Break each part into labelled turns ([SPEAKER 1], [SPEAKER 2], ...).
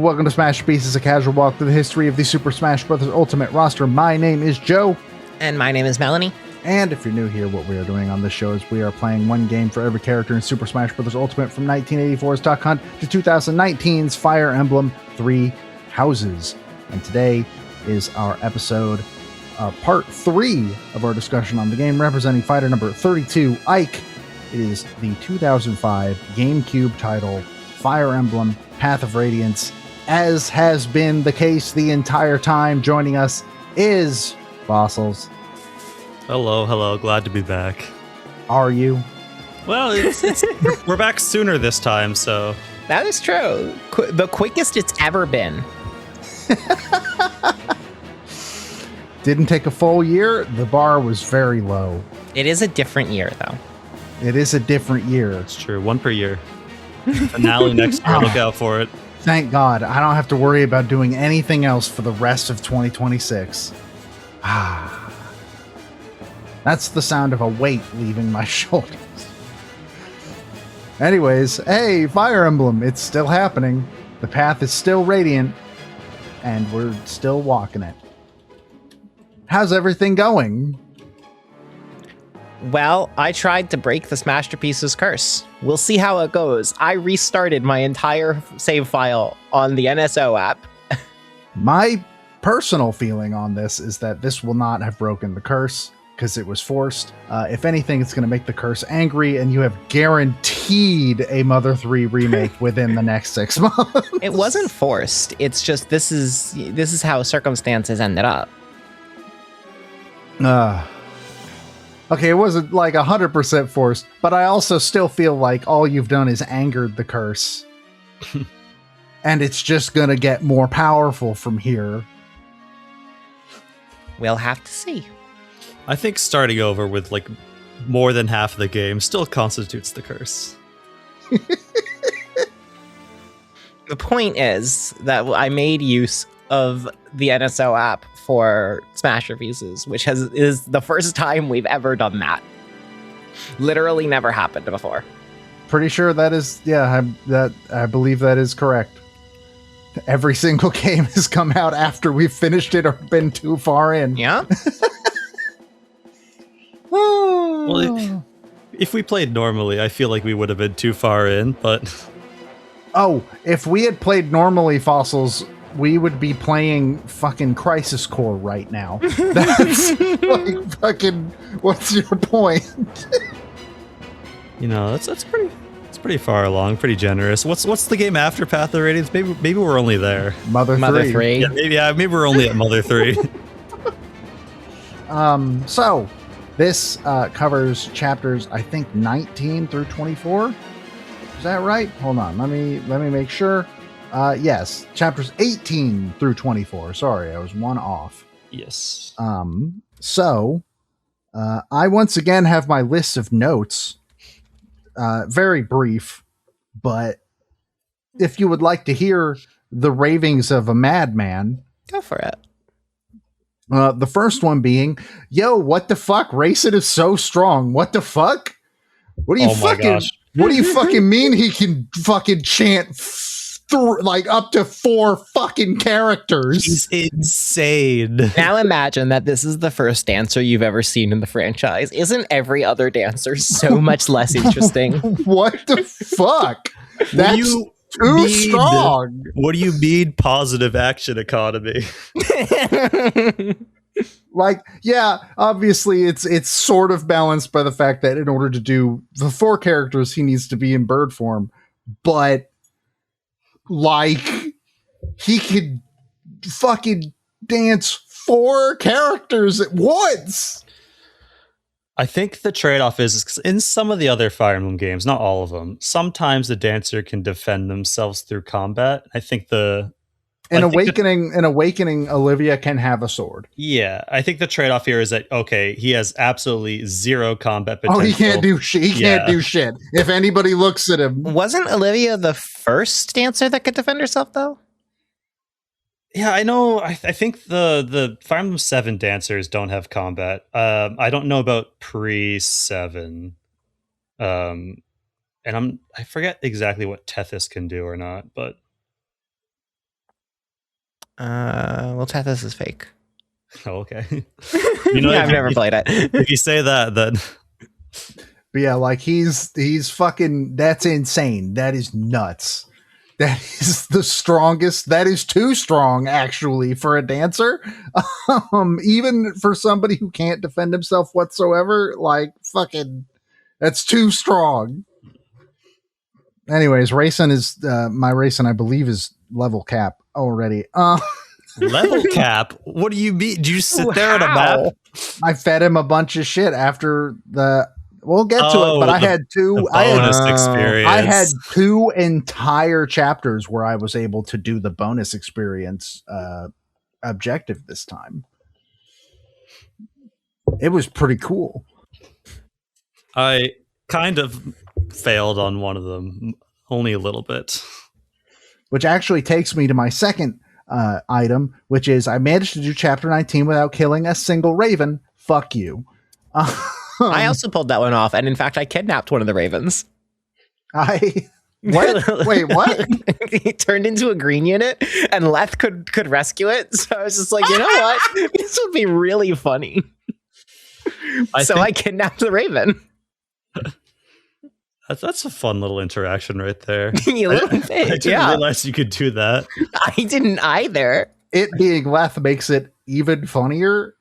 [SPEAKER 1] welcome to Smashterpieces, a casual walk through the history of the Super Smash Bros. Ultimate roster. My name is Joe.
[SPEAKER 2] And my name is Melanie.
[SPEAKER 1] And if you're new here, what we are doing on this show is we are playing one game for every character in Super Smash Bros. Ultimate from 1984's Duck Hunt to 2019's Fire Emblem 3 Houses. And today is our episode, part 3 of our discussion on the game, representing fighter number 32, Ike. It is the 2005 GameCube title, Fire Emblem Path of Radiance. As has been the case the entire time, joining us is Fossils.
[SPEAKER 3] Hello. Glad to be back.
[SPEAKER 1] Are you?
[SPEAKER 3] Well, we're back sooner this time, so...
[SPEAKER 2] That is true. The quickest it's ever been.
[SPEAKER 1] Didn't take a full year. The bar was very low.
[SPEAKER 2] It is a different year, though.
[SPEAKER 1] It is a different year.
[SPEAKER 3] It's true. One per year. Finale next year. Look out for it.
[SPEAKER 1] Thank God. I don't have to worry about doing anything else for the rest of 2026. That's the sound of a weight leaving my shoulders. Anyways, hey, Fire Emblem, it's still happening. The path is still radiant, and we're still walking it. How's everything going?
[SPEAKER 2] Well, I tried to break the Smashterpieces curse. We'll see how it goes. I restarted my entire save file on the NSO app.
[SPEAKER 1] My personal feeling on this is that this will not have broken the curse, because it was forced. If anything, it's going to make the curse angry, and you have guaranteed a Mother 3 remake within the next 6 months.
[SPEAKER 2] It wasn't forced. It's just this is how circumstances ended up.
[SPEAKER 1] Okay, it wasn't like 100% forced, but I also still feel like all you've done is angered the curse. And it's just going to get more powerful from here.
[SPEAKER 2] We'll have to see.
[SPEAKER 3] I think starting over with like more than half of the game still constitutes the curse.
[SPEAKER 2] The point is that I made use of the NSO app for Smashterpieces, which is the first time we've ever done that. Literally never happened before.
[SPEAKER 1] Pretty sure that is, I believe that is correct. Every single game has come out after we've finished it or been too far in.
[SPEAKER 2] Yeah.
[SPEAKER 3] Well, if we played normally, I feel like we would have been too far in, but...
[SPEAKER 1] Oh, if we had played normally, Fossils, we would be playing fucking Crisis Core right now. That's like fucking, what's your point?
[SPEAKER 3] You know, that's pretty far along, pretty generous. What's the game after Path of Radiance? Maybe we're only there.
[SPEAKER 1] Mother 3.
[SPEAKER 3] Yeah, maybe we're only at Mother 3.
[SPEAKER 1] So this covers chapters, I think, 19 through 24. Is that right? Hold on. Let me make sure. Yes, chapters 18 through 24. Sorry, I was one off.
[SPEAKER 3] Yes.
[SPEAKER 1] So I once again have my list of notes. Very brief, but if you would like to hear the ravings of a madman,
[SPEAKER 2] Go for it.
[SPEAKER 1] The first one being, yo, what the fuck? Racing is so strong. What the fuck? What do you What do you fucking mean he can fucking chant like up to 4 fucking characters?
[SPEAKER 3] He's insane.
[SPEAKER 2] Now imagine that this is the first dancer you've ever seen in the franchise. Isn't every other dancer so much less interesting?
[SPEAKER 1] What the fuck? That's too strong.
[SPEAKER 3] What do you mean positive action economy?
[SPEAKER 1] Like, yeah, obviously it's sort of balanced by the fact that in order to do the 4 characters, he needs to be in bird form. But, like, he could fucking dance 4 characters at once.
[SPEAKER 3] I think the trade-off is 'cause in some of the other Fire Emblem games, not all of them, sometimes the dancer can defend themselves through combat. I think
[SPEAKER 1] In Awakening, Olivia can have a sword.
[SPEAKER 3] Yeah, I think the trade-off here is that, okay, he has absolutely 0 combat potential.
[SPEAKER 1] Oh, he can't do shit. He can't do shit. If anybody looks at him.
[SPEAKER 2] Wasn't Olivia the first dancer that could defend herself, though?
[SPEAKER 3] Yeah, I know. I think the Fire Emblem 7 dancers don't have combat. I don't know about pre-7. And I forget exactly what Tethys can do or not, but
[SPEAKER 2] We'll chat this is fake.
[SPEAKER 3] Oh, okay.
[SPEAKER 2] I've never played it.
[SPEAKER 3] If you say that, then
[SPEAKER 1] But yeah, like he's fucking, that's insane. That is nuts. That is the strongest. That is too strong, actually, for a dancer. Even for somebody who can't defend himself whatsoever, like fucking, that's too strong. Anyways, Racing is my Racing, I believe, is level cap already.
[SPEAKER 3] level cap? What do you mean? Do you sit there at a map?
[SPEAKER 1] I fed him a bunch of shit after the. We'll get to it, but I had two.
[SPEAKER 3] Experience.
[SPEAKER 1] I had 2 entire chapters where I was able to do the bonus experience objective this time. It was pretty cool.
[SPEAKER 3] I kind of failed on one of them, only a little bit.
[SPEAKER 1] Which actually takes me to my second item, which is I managed to do chapter 19 without killing a single raven. Fuck you.
[SPEAKER 2] I also pulled that one off, and in fact, I kidnapped one of the ravens.
[SPEAKER 1] What? Wait, what?
[SPEAKER 2] He turned into a green unit, and Leth could rescue it. So I was just like, you know what? This would be really funny. I kidnapped the raven.
[SPEAKER 3] That's a fun little interaction right there.
[SPEAKER 2] I didn't
[SPEAKER 3] realize you could do that.
[SPEAKER 2] I didn't either.
[SPEAKER 1] It being Leth makes it even funnier.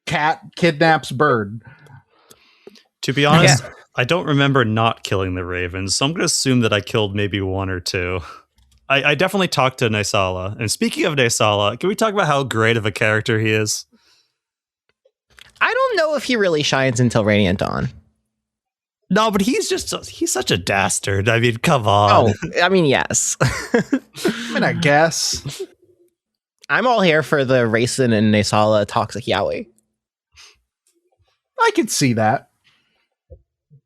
[SPEAKER 1] Cat kidnaps bird.
[SPEAKER 3] To be honest, I don't remember not killing the ravens, so I'm going to assume that I killed maybe 1 or 2. I definitely talked to Naisala. And speaking of Naisala, can we talk about how great of a character he is?
[SPEAKER 2] I don't know if he really shines until Radiant Dawn.
[SPEAKER 3] No, but he's such a dastard. I mean, come on.
[SPEAKER 2] Oh, I mean, yes.
[SPEAKER 1] I guess.
[SPEAKER 2] I'm all here for the Racing and Naisala toxic yaoi.
[SPEAKER 1] I could see that.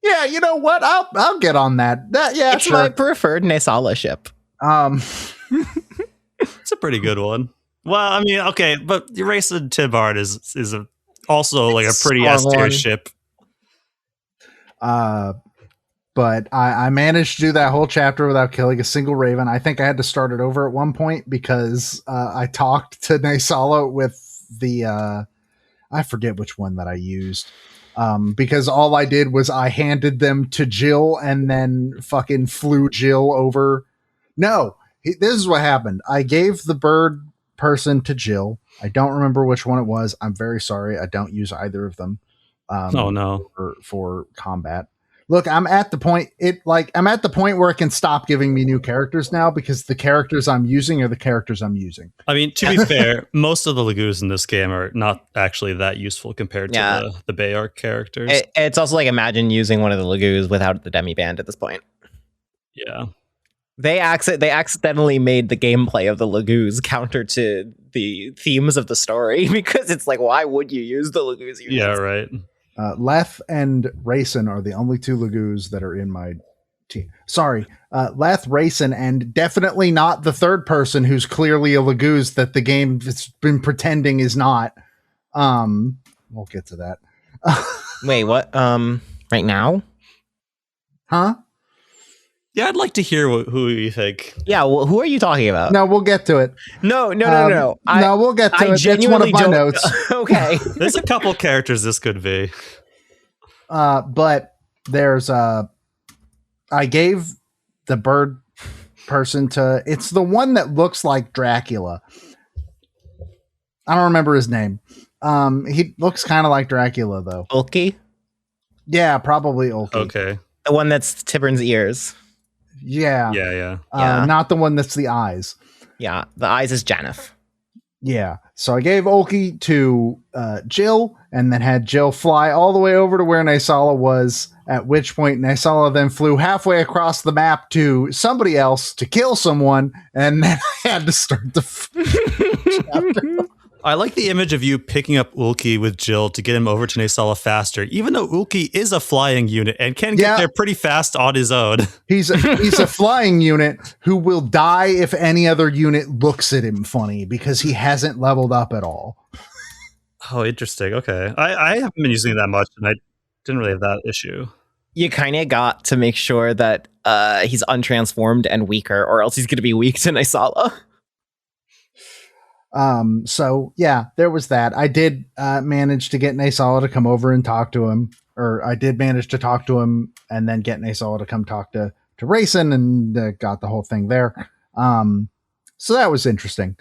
[SPEAKER 1] Yeah, you know what? I'll get on that.
[SPEAKER 2] It's
[SPEAKER 1] sure.
[SPEAKER 2] my preferred Naisala ship.
[SPEAKER 3] It's a pretty good one. Well, I mean, okay, but Racing Tibard is also like a pretty S-tier ship.
[SPEAKER 1] But I managed to do that whole chapter without killing a single raven. I think I had to start it over at one point because I talked to Naisala with the I forget which one that I used. Because all I did was I handed them to Jill and then fucking flew Jill over. No, this is what happened. I gave the bird person to Jill. I don't remember which one it was. I'm very sorry. I don't use either of them. For combat. Look, I'm at the point where it can stop giving me new characters now because the characters I'm using are the characters I'm using.
[SPEAKER 3] I mean, to be fair, most of the Lagoos in this game are not actually that useful compared to the Bayark characters.
[SPEAKER 2] It's also like imagine using one of the Lagoos without the demi-band at this point.
[SPEAKER 3] Yeah.
[SPEAKER 2] They accidentally made the gameplay of the Lagoos counter to the themes of the story because it's like, why would you use the Lagoos?
[SPEAKER 3] Yeah, right.
[SPEAKER 1] Leth and Racing are the only 2 Lagoos that are in my team. Sorry, Leth, Racing, and definitely not the third person who's clearly a Lagoos that the game has been pretending is not. We'll get to that.
[SPEAKER 2] Wait, what? Right now?
[SPEAKER 1] Huh?
[SPEAKER 3] Yeah, I'd like to hear who you think.
[SPEAKER 2] Yeah, well, who are you talking about?
[SPEAKER 1] No, we'll get to it.
[SPEAKER 2] No.
[SPEAKER 1] We'll get to it. It's one of my notes.
[SPEAKER 2] Okay.
[SPEAKER 3] There's a couple characters this could be.
[SPEAKER 1] But there's I gave the bird person to, it's the one that looks like Dracula. I don't remember his name. He looks kind of like Dracula though.
[SPEAKER 2] Ulki?
[SPEAKER 1] Yeah, probably Ulki.
[SPEAKER 3] Okay.
[SPEAKER 2] The one that's Tiburn's ears.
[SPEAKER 1] Yeah.
[SPEAKER 3] Yeah.
[SPEAKER 1] Not the one that's the eyes.
[SPEAKER 2] Yeah, the eyes is Janeth.
[SPEAKER 1] Yeah. So I gave Ulki to Jill and then had Jill fly all the way over to where Naisala was, at which point Naisala then flew halfway across the map to somebody else to kill someone, and then I had to start the chapter.
[SPEAKER 3] I like the image of you picking up Ulki with Jill to get him over to Naisala faster, even though Ulki is a flying unit and can get there pretty fast on his own.
[SPEAKER 1] He's a flying unit who will die if any other unit looks at him funny because he hasn't leveled up at all.
[SPEAKER 3] Oh, interesting. Okay. I haven't been using it that much, and I didn't really have that issue.
[SPEAKER 2] You kind of got to make sure that he's untransformed and weaker, or else he's going to be weak to Naisala.
[SPEAKER 1] So yeah, there was that. I did manage to get Nasala to come over and talk to him, or I did manage to talk to him and then get Nasala to come talk to Rayson, and got the whole thing there. So that was interesting.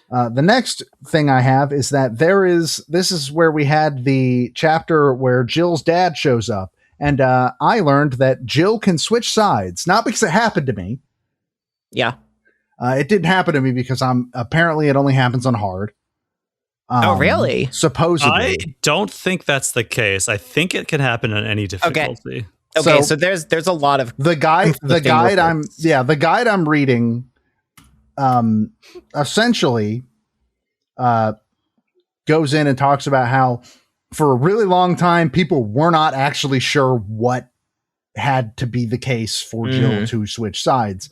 [SPEAKER 1] The next thing I have is that this is where we had the chapter where Jill's dad shows up, and I learned that Jill can switch sides, not because it happened to me.
[SPEAKER 2] Yeah.
[SPEAKER 1] It didn't happen to me because apparently it only happens on hard.
[SPEAKER 2] Oh, really?
[SPEAKER 1] Supposedly.
[SPEAKER 3] I don't think that's the case. I think it can happen on any difficulty.
[SPEAKER 2] Okay, so there's a lot of
[SPEAKER 1] the guide I'm reading essentially goes in and talks about how for a really long time people were not actually sure what had to be the case for Jill to switch sides.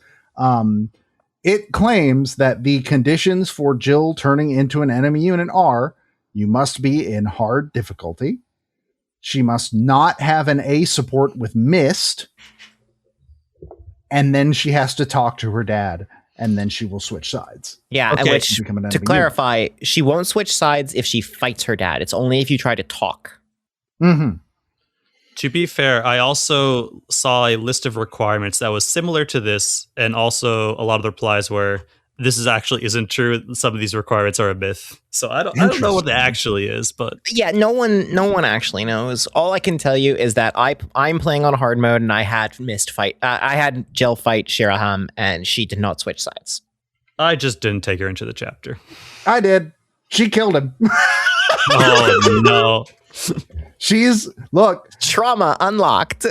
[SPEAKER 1] It claims that the conditions for Jill turning into an enemy unit are: you must be in hard difficulty, she must not have an A support with mist, and then she has to talk to her dad, and then she will switch sides.
[SPEAKER 2] Yeah,
[SPEAKER 3] Okay.
[SPEAKER 2] and which, to clarify, she won't switch sides if she fights her dad. It's only if you try to talk.
[SPEAKER 1] Mm-hmm.
[SPEAKER 3] To be fair, I also saw a list of requirements that was similar to this, and also a lot of the replies where this isn't true. Some of these requirements are a myth. So I don't know what it actually is, but
[SPEAKER 2] Yeah, no one actually knows. All I can tell you is that I'm playing on hard mode, and I had I had Jill fight Shiraham, and she did not switch sides.
[SPEAKER 3] I just didn't take her into the chapter.
[SPEAKER 1] I did. She killed him.
[SPEAKER 3] Oh no.
[SPEAKER 2] Trauma unlocked.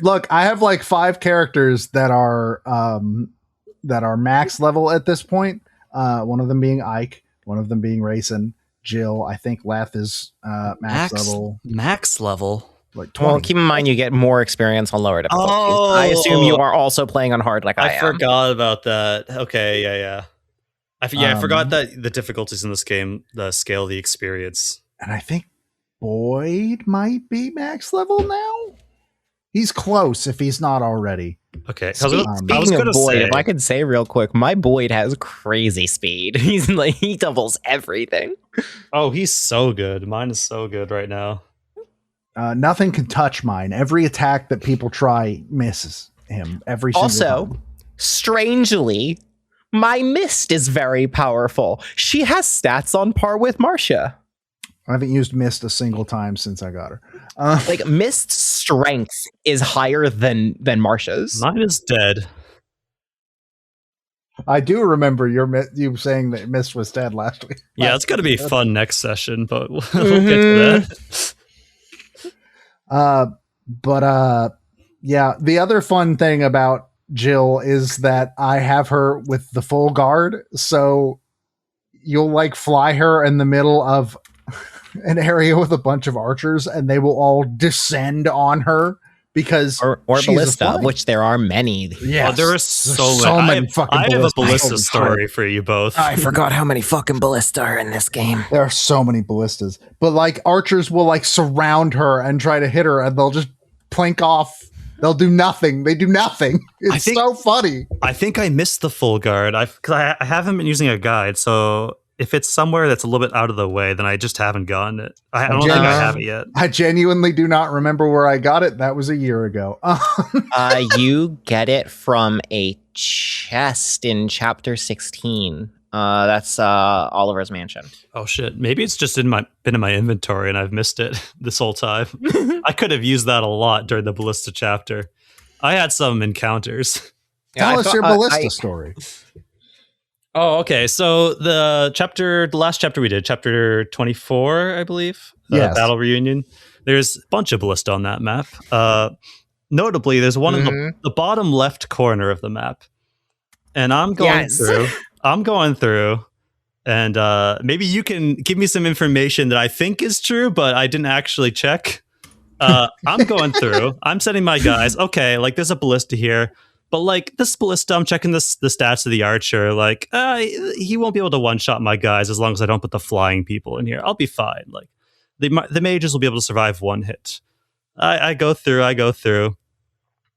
[SPEAKER 1] Look, I have like 5 characters that are max level at this point. One of them being Ike, one of them being Rayson, Jill. I think Leth is max level.
[SPEAKER 3] Max level.
[SPEAKER 1] Like 20.
[SPEAKER 2] Well, keep in mind you get more experience on lower difficulties.
[SPEAKER 3] Oh.
[SPEAKER 2] I assume you are also playing on hard like I am.
[SPEAKER 3] forgot about that. Okay, yeah. I forgot that the difficulties in this game scale the experience.
[SPEAKER 1] And I think Boyd might be max level now. He's close if he's not already.
[SPEAKER 3] Okay.
[SPEAKER 2] Speaking of Boyd, if I could say real quick, my Boyd has crazy speed. He doubles everything.
[SPEAKER 3] Oh, he's so good. Mine is so good right now.
[SPEAKER 1] Nothing can touch mine. Every attack that people try misses him. Every single time.
[SPEAKER 2] Strangely, my Mist is very powerful. She has stats on par with Marcia.
[SPEAKER 1] I haven't used Mist a single time since I got her.
[SPEAKER 2] Like Mist's strength is higher than Marcia's.
[SPEAKER 3] Mine is dead.
[SPEAKER 1] I do remember you saying that Mist was dead last week.
[SPEAKER 3] Yeah, it's going to be fun next session, but we'll get to that.
[SPEAKER 1] Yeah, the other fun thing about Jill is that I have her with the full guard, so you'll like fly her in the middle of an area with a bunch of archers, and they will all descend on her because
[SPEAKER 2] or ballista, which there are many.
[SPEAKER 1] Yeah,
[SPEAKER 3] there are so many fucking I have a ballista story for you both.
[SPEAKER 2] I forgot how many fucking ballista are in this game.
[SPEAKER 1] There are so many ballistas, but like archers will like surround her and try to hit her, and they'll just plink off. They'll do nothing. They do nothing. It's so funny.
[SPEAKER 3] I think I missed the full guard. I haven't been using a guide, so if it's somewhere that's a little bit out of the way, then I just haven't gotten it. I don't think I have it yet.
[SPEAKER 1] I genuinely do not remember where I got it. That was a year ago.
[SPEAKER 2] You get it from a chest in chapter 16. That's Oliver's mansion.
[SPEAKER 3] Oh shit! Maybe it's just been in my inventory and I've missed it this whole time. I could have used that a lot during the ballista chapter. I had some encounters.
[SPEAKER 1] Tell us your ballista story.
[SPEAKER 3] Oh, okay. So the last chapter we did, chapter 24, I believe, Battle Reunion. There's a bunch of ballista on that map. Notably, there's one in the bottom left corner of the map, and I'm going through. And maybe you can give me some information that I think is true, but I didn't actually check. I'm going through. I'm sending my guys. Okay, like there's a ballista here. But like this ballista, I'm checking the stats of the archer. Like he won't be able to one-shot my guys as long as I don't put the flying people in here. I'll be fine. Like the mages will be able to survive one hit. I go through.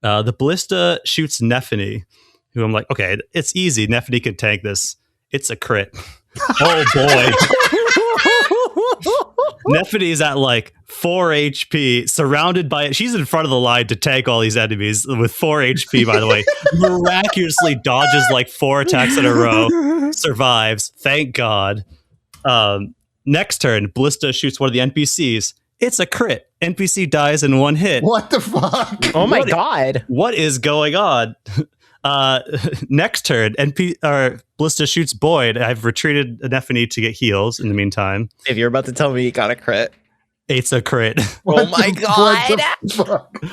[SPEAKER 3] The ballista shoots Nephany, who I'm like, okay, it's easy. Nephany can tank this. It's a crit. Oh boy. Nephine's at like 4 HP, surrounded by she's in front of the line to tank all these enemies with 4 HP, by the way. Miraculously dodges like 4 attacks in a row, survives, thank God. Next turn, Ballista shoots one of the NPCs. It's a crit. NPC dies in 1 hit.
[SPEAKER 1] What the fuck?
[SPEAKER 2] Oh my God.
[SPEAKER 3] What is going on? Next turn, Ballista shoots Boyd. I've retreated Nephine to get heals in the meantime.
[SPEAKER 2] If you're about to tell me you got a crit.
[SPEAKER 3] It's a crit.
[SPEAKER 2] Oh my God.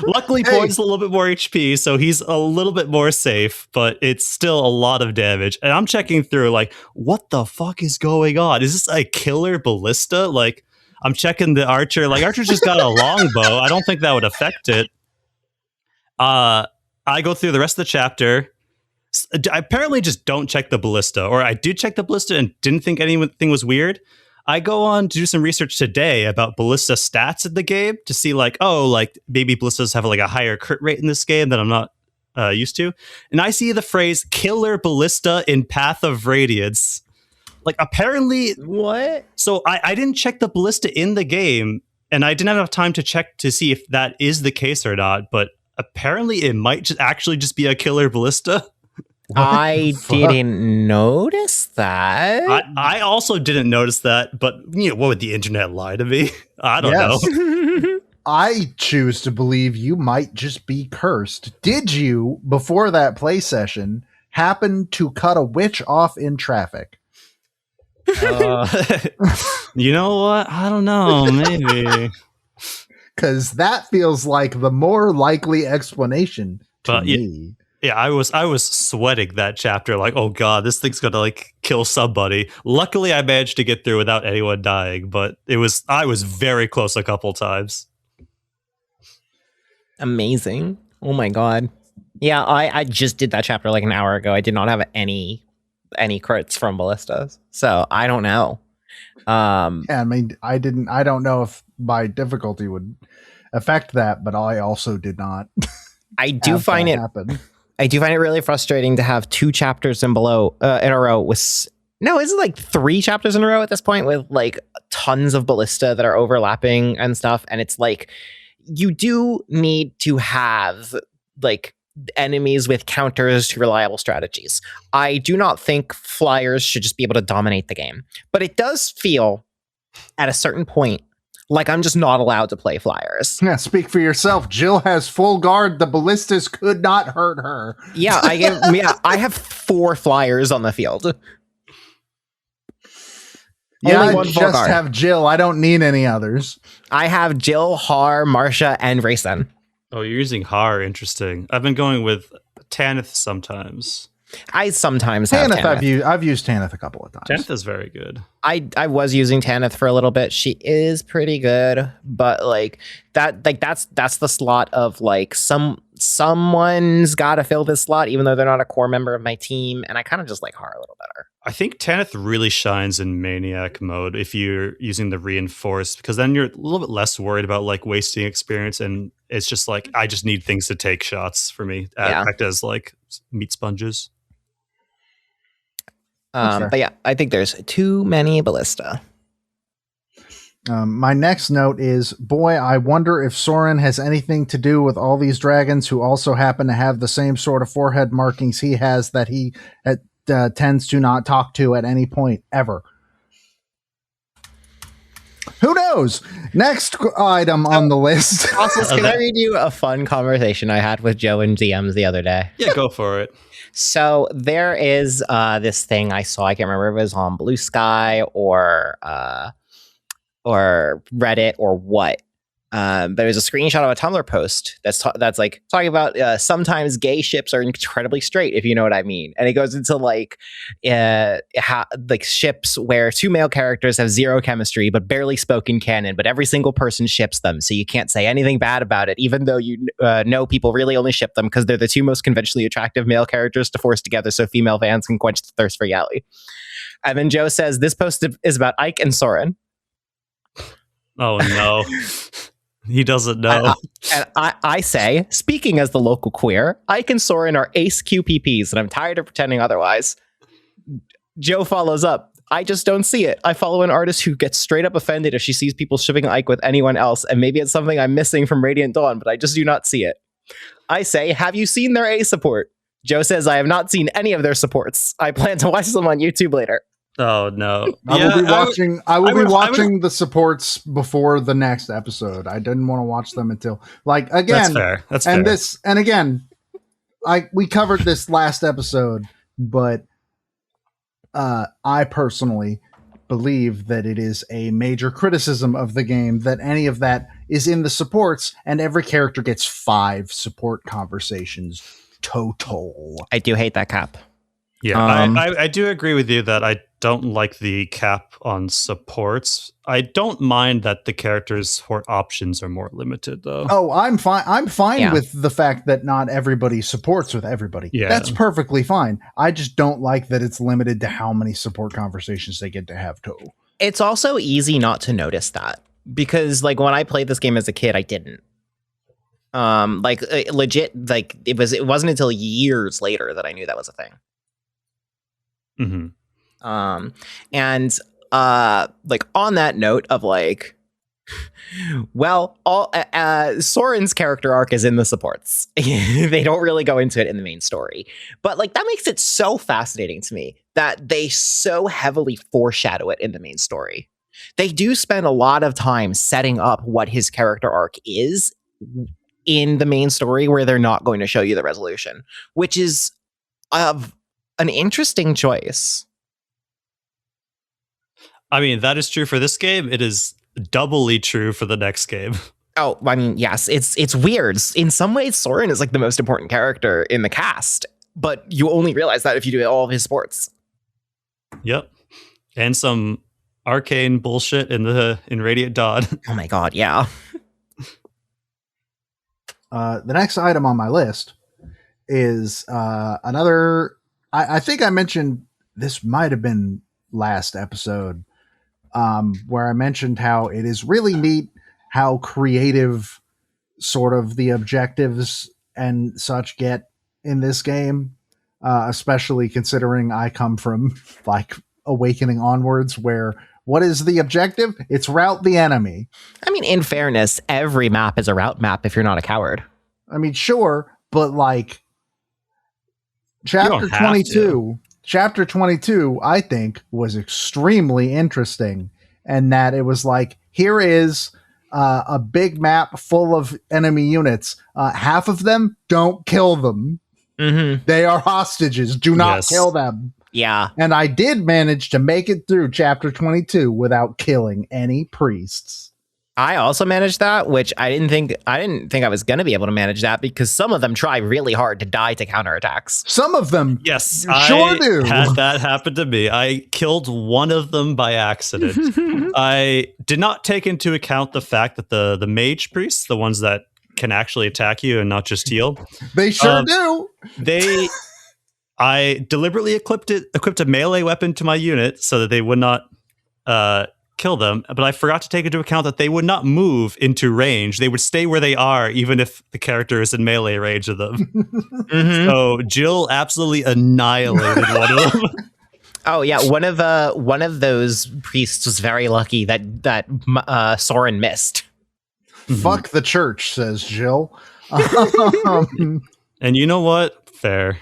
[SPEAKER 3] Luckily, Boyd's a little bit more HP, so he's a little bit more safe, but it's still a lot of damage. And I'm checking through, like, what the fuck is going on? Is this a killer Ballista? Like, I'm checking the Archer. Like, Archer's just got a longbow. I don't think that would affect it. I go through the rest of the chapter. I apparently just don't check the Ballista, or I did check the Ballista and didn't think anything was weird. I go on to do some research today about Ballista stats in the game to see, like, oh, like maybe Ballistas have like a higher crit rate in this game that I'm not used to. And I see the phrase "killer Ballista" in Path of Radiance. Like, apparently,
[SPEAKER 2] What?
[SPEAKER 3] so I didn't check the Ballista in the game, and I didn't have enough time to check to see if that is the case or not. But apparently, it might actually just be a killer Ballista.
[SPEAKER 2] I didn't notice that.
[SPEAKER 3] I also didn't notice that, but you know, what would the internet lie to me? I don't know.
[SPEAKER 1] I choose to believe you might just be cursed. Did you, before that play session, happen to cut a witch off in traffic?
[SPEAKER 3] You know what? I don't know. Maybe.
[SPEAKER 1] Because that feels like the more likely explanation to me.
[SPEAKER 3] Yeah, I was sweating that chapter, like, oh god, this thing's gonna like kill somebody. Luckily, I managed to get through without anyone dying, but I was very close a couple times.
[SPEAKER 2] Amazing. Oh my God. Yeah, I just did that chapter like an hour ago. I did not have any crits from Ballistas, so I don't know.
[SPEAKER 1] Yeah, I mean, I don't know if my difficulty would affect that, but I also did not.
[SPEAKER 2] I do find it really frustrating to have 2 chapters in a row with no, is it like 3 chapters in a row at this point with like tons of Ballista that are overlapping and stuff, and it's like you do need to have like enemies with counters to reliable strategies. I do not think flyers should just be able to dominate the game, but it does feel at a certain point like I'm just not allowed to play flyers.
[SPEAKER 1] Yeah, speak for yourself. Jill has full guard. The ballistas could not hurt her.
[SPEAKER 2] Yeah, I have 4 flyers on the field.
[SPEAKER 1] Yeah,
[SPEAKER 2] Only
[SPEAKER 1] I
[SPEAKER 2] one full
[SPEAKER 1] just
[SPEAKER 2] guard.
[SPEAKER 1] have Jill. I don't need any others.
[SPEAKER 2] I have Jill, Har, Marsha, and Rayson.
[SPEAKER 3] Oh, you're using Har. Interesting. I've been going with Tanith sometimes.
[SPEAKER 2] I sometimes have
[SPEAKER 1] Tanith.
[SPEAKER 2] Tanith.
[SPEAKER 1] I've used Tanith a couple of times.
[SPEAKER 3] Tanith is very good.
[SPEAKER 2] I was using Tanith for a little bit. She is pretty good, but like that's the slot of like someone's got to fill this slot, even though they're not a core member of my team, and I kind of just like Har a little better.
[SPEAKER 3] I think Tanith really shines in Maniac mode if you're using the Reinforced, because then you're a little bit less worried about like wasting experience, and it's just like I just need things to take shots for me. Act as like meat sponges.
[SPEAKER 2] But yeah, I think there's too many Ballista.
[SPEAKER 1] My next note is, boy, I wonder if Soren has anything to do with all these dragons who also happen to have the same sort of forehead markings he has that he tends to not talk to at any point ever. Who knows? Next item on the list.
[SPEAKER 2] Also, can I read you a fun conversation I had with Joe and DMs the other day?
[SPEAKER 3] Yeah, go for it.
[SPEAKER 2] So there is this thing I saw. I can't remember if it was on Blue Sky or Reddit or what. But it was a screenshot of a Tumblr post that's like talking about sometimes gay ships are incredibly straight, if you know what I mean. And it goes into like ships where 2 male characters have 0 chemistry but barely spoken canon, but every single person ships them, so you can't say anything bad about it, even though you know people really only ship them because they're the 2 most conventionally attractive male characters to force together so female fans can quench the thirst for Yali. And then Joe says this post is about Ike and Soren.
[SPEAKER 3] Oh no. He doesn't know.
[SPEAKER 2] And I say, speaking as the local queer, Ike and Soren are ace QPPs, and I'm tired of pretending otherwise. Joe follows up. I just don't see it. I follow an artist who gets straight up offended if she sees people shipping Ike with anyone else, and maybe it's something I'm missing from Radiant Dawn, but I just do not see it. I say, have you seen their A support? Joe says, I have not seen any of their supports. I plan to watch them on YouTube later.
[SPEAKER 3] Oh no!
[SPEAKER 1] I will be watching the supports before the next episode. I didn't want to watch them until again.
[SPEAKER 3] That's fair.
[SPEAKER 1] And again, we covered this last episode, but I personally believe that it is a major criticism of the game that any of that is in the supports, and every character gets 5 support conversations total.
[SPEAKER 2] I do hate that cap.
[SPEAKER 3] Yeah, I do agree with you that I don't like the cap on supports. I don't mind that the characters' support options are more limited, though.
[SPEAKER 1] Oh, I'm fine with the fact that not everybody supports with everybody.
[SPEAKER 3] Yeah.
[SPEAKER 1] That's perfectly fine. I just don't like that it's limited to how many support conversations they get to have total.
[SPEAKER 2] It's also easy not to notice that, because when I played this game as a kid, I didn't. Legit, it wasn't until years later that I knew that was a thing.
[SPEAKER 3] Mm-hmm.
[SPEAKER 2] And on that note of Soren's character arc is in the supports. They don't really go into it in the main story, but that makes it so fascinating to me that they so heavily foreshadow it in the main story. They do spend a lot of time setting up what his character arc is in the main story, where they're not going to show you the resolution, which is an interesting choice.
[SPEAKER 3] I mean, that is true for this game. It is doubly true for the next game.
[SPEAKER 2] Oh, I mean, yes, it's weird. In some ways, Soren is the most important character in the cast, but you only realize that if you do all of his sports.
[SPEAKER 3] Yep. And some arcane bullshit in Radiant Dawn.
[SPEAKER 2] Oh my god, yeah.
[SPEAKER 1] The next item on my list is another. I think I mentioned this might have been last episode, where I mentioned how it is really neat how creative sort of the objectives and such get in this game, especially considering I come from Awakening onwards, where what is the objective? It's rout the enemy.
[SPEAKER 2] I mean, in fairness, every map is a route map if you're not a coward.
[SPEAKER 1] I mean, sure, but Chapter 22, I think, was extremely interesting, and that it was here is a big map full of enemy units. Half of them, don't kill them.
[SPEAKER 2] Mm-hmm.
[SPEAKER 1] They are hostages. Do not kill them.
[SPEAKER 2] Yeah.
[SPEAKER 1] And I did manage to make it through Chapter 22 without killing any priests.
[SPEAKER 2] I also managed that, which I didn't think I was going to be able to manage that, because some of them try really hard to die to counterattacks.
[SPEAKER 1] Some of them,
[SPEAKER 3] yes,
[SPEAKER 1] sure do.
[SPEAKER 3] Had that happen to me. I killed one of them by accident. I did not take into account the fact that the mage priests, the ones that can actually attack you and not just heal,
[SPEAKER 1] they sure do.
[SPEAKER 3] I deliberately equipped a melee weapon to my unit so that they would not kill them, but I forgot to take into account that they would not move into range. They would stay where they are, even if the character is in melee range of them. Mm-hmm. So Jill absolutely annihilated one of them.
[SPEAKER 2] Oh yeah, one of those priests was very lucky that Soren missed.
[SPEAKER 1] Fuck the church, says Jill.
[SPEAKER 3] And you know what? Fair.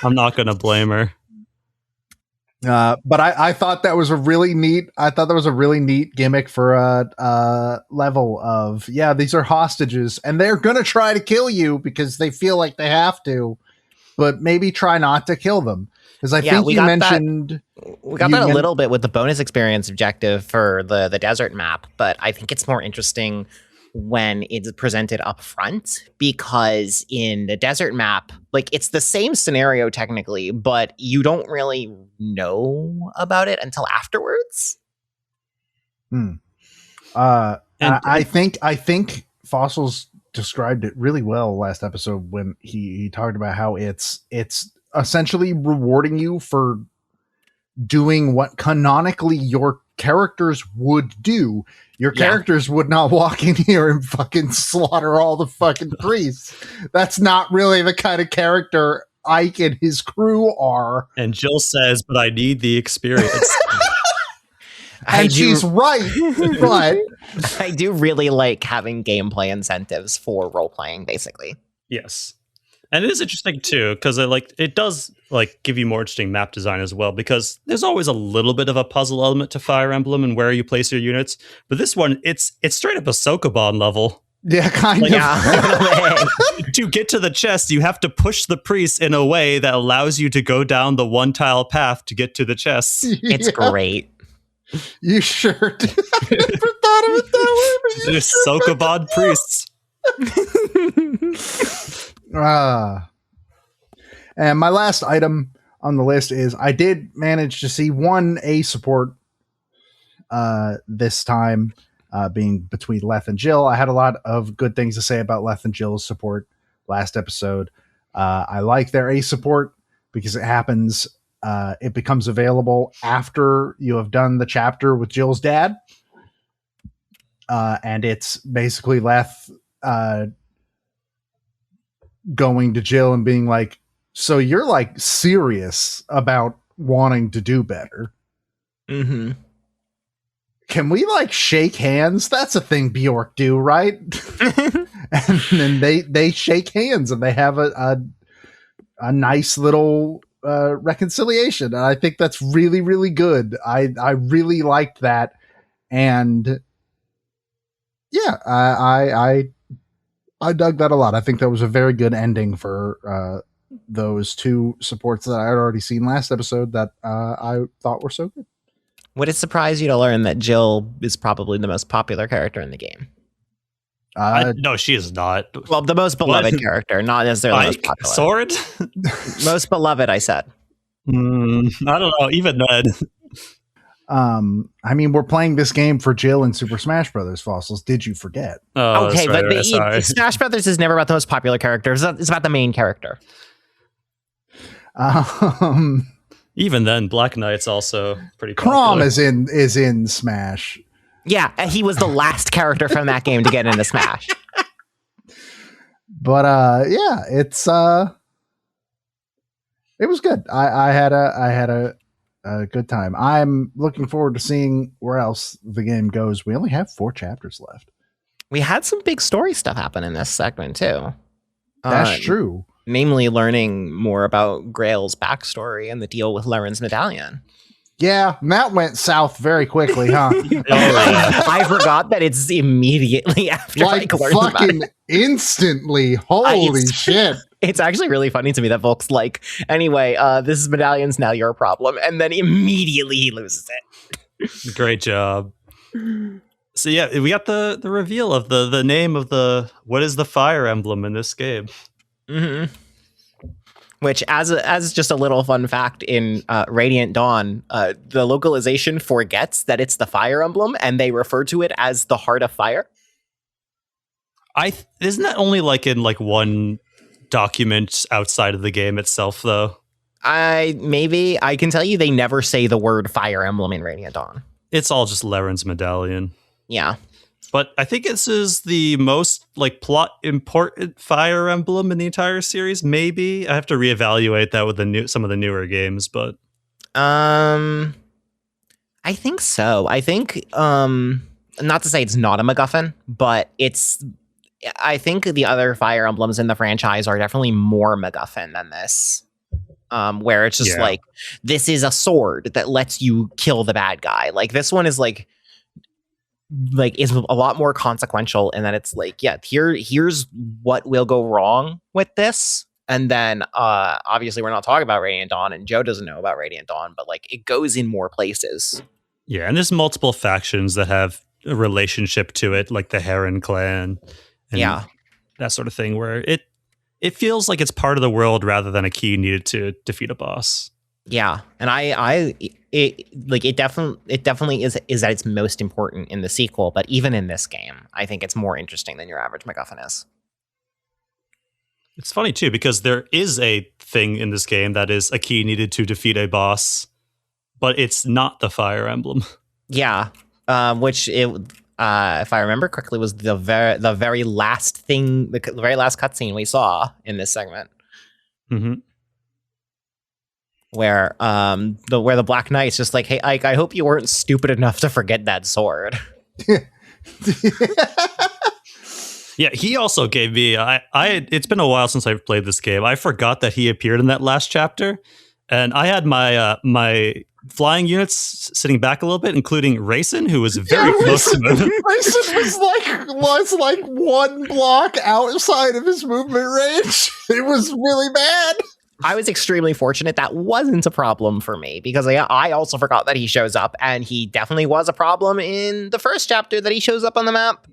[SPEAKER 3] I'm not going to blame her.
[SPEAKER 1] But I thought that was a really neat. Gimmick for a level of these are hostages and they're gonna try to kill you because they feel like they have to, but maybe try not to kill them. Because I think you mentioned
[SPEAKER 2] we got that a little bit with the bonus experience objective for the desert map, but I think it's more interesting when it's presented up front, because in the desert map, it's the same scenario technically, but you don't really know about it until afterwards.
[SPEAKER 1] I think Fossils described it really well last episode when he talked about how it's essentially rewarding you for doing what canonically your characters would do. Your characters would not walk in here and fucking slaughter all the fucking priests. That's not really the kind of character Ike and his crew are.
[SPEAKER 3] And Jill says, but I need the experience.
[SPEAKER 1] And she's right, but
[SPEAKER 2] I do really like having gameplay incentives for role playing, basically.
[SPEAKER 3] Yes. And it is interesting too, because it does give you more interesting map design as well, because there's always a little bit of a puzzle element to Fire Emblem and where you place your units. But this one, it's straight up a Sokoban level.
[SPEAKER 1] Yeah, kind of.
[SPEAKER 2] Yeah.
[SPEAKER 3] To get to the chest, you have to push the priest in a way that allows you to go down the one tile path to get to the chest.
[SPEAKER 2] It's great.
[SPEAKER 1] You sure did. I never thought of it that way. But
[SPEAKER 3] There's Sokoban priests.
[SPEAKER 1] And my last item on the list is I did manage to see one A support this time, being between Leth and Jill. I had a lot of good things to say about Leth and Jill's support last episode. I like their A support because it becomes available after you have done the chapter with Jill's dad. And it's basically Leth going to Jill and being like, so you're like serious about wanting to do better.
[SPEAKER 2] Mm-hmm.
[SPEAKER 1] Can we like shake hands? That's a thing Bjork do, right? And then they shake hands and they have a nice little reconciliation. And I think that's really, really good. I really liked that. And yeah, I dug that a lot. I think that was a very good ending for those two supports that I had already seen last episode that I thought were so good.
[SPEAKER 2] Would it surprise you to learn that Jill is probably the most popular character in the game?
[SPEAKER 3] No, she is not.
[SPEAKER 2] Well, the most beloved character, not necessarily the most popular.
[SPEAKER 3] Sword?
[SPEAKER 2] Most beloved, I said.
[SPEAKER 3] I don't know. Even then.
[SPEAKER 1] I mean, we're playing this game for Jill and Super Smash Brothers, Fossils. Did you forget?
[SPEAKER 3] Oh,
[SPEAKER 2] okay,
[SPEAKER 3] right,
[SPEAKER 2] but
[SPEAKER 3] sorry.
[SPEAKER 2] Smash Brothers is never about the most popular character. It's about the main character.
[SPEAKER 3] Even then, Black Knight's also pretty popular.
[SPEAKER 1] Chrom is in Smash.
[SPEAKER 2] Yeah, and he was the last character from that game to get into Smash.
[SPEAKER 1] But yeah, it was good. I had a good time. I'm looking forward to seeing where else the game goes. We only have 4 chapters left.
[SPEAKER 2] We had some big story stuff happen in this segment too.
[SPEAKER 1] That's true.
[SPEAKER 2] Namely, learning more about Grail's backstory and the deal with Leren's medallion.
[SPEAKER 1] Yeah, that went south very quickly, huh?
[SPEAKER 2] I forgot that it's immediately after
[SPEAKER 1] like
[SPEAKER 2] I learned about
[SPEAKER 1] fucking
[SPEAKER 2] it.
[SPEAKER 1] Instantly. Holy shit.
[SPEAKER 2] It's actually really funny to me that Volk's like, anyway, this medallion's now your problem. And then immediately he loses it.
[SPEAKER 3] Great job. So yeah, we got the reveal of the name of what is the Fire Emblem in this game.
[SPEAKER 2] Mm-hmm. Which, as just a little fun fact, in Radiant Dawn, the localization forgets that it's the Fire Emblem, and they refer to it as the Heart of Fire.
[SPEAKER 3] Isn't that only in one document outside of the game itself, though?
[SPEAKER 2] I can tell you they never say the word Fire Emblem in Radiant Dawn.
[SPEAKER 3] It's all just Leren's medallion.
[SPEAKER 2] Yeah.
[SPEAKER 3] But I think this is the most plot important Fire Emblem in the entire series. Maybe I have to reevaluate that with some of the newer games, but
[SPEAKER 2] I think so. I think not to say it's not a MacGuffin, but I think the other Fire Emblems in the franchise are definitely more MacGuffin than this. Where it's just this is a sword that lets you kill the bad guy. This one is is a lot more consequential, and then it's here's what will go wrong with this. And then obviously we're not talking about Radiant Dawn, and Joe doesn't know about Radiant Dawn, but it goes in more places.
[SPEAKER 3] Yeah, and there's multiple factions that have a relationship to it, like the Heron clan and that sort of thing, where it feels like it's part of the world rather than a key needed to defeat a boss.
[SPEAKER 2] Yeah, and it definitely is at its most important in the sequel, but even in this game, I think it's more interesting than your average MacGuffin is.
[SPEAKER 3] It's funny too, because there is a thing in this game that is a key needed to defeat a boss, but it's not the Fire Emblem. Yeah,
[SPEAKER 2] which if I remember correctly, was the very last thing, the very last cutscene we saw in this segment.
[SPEAKER 3] Mm-hmm.
[SPEAKER 2] where the Black Knight's just like, hey Ike, I hope you weren't stupid enough to forget that sword.
[SPEAKER 3] Yeah, he also gave me. It's been a while since I've played this game. I forgot that he appeared in that last chapter, and I had my my flying units sitting back a little bit, including Rayson, who was very close to him.
[SPEAKER 1] Rayson was like one block outside of his movement range. It was really bad.
[SPEAKER 2] I was extremely fortunate. That wasn't a problem for me because I also forgot that he shows up, and he definitely was a problem in the first chapter that he shows up on the map.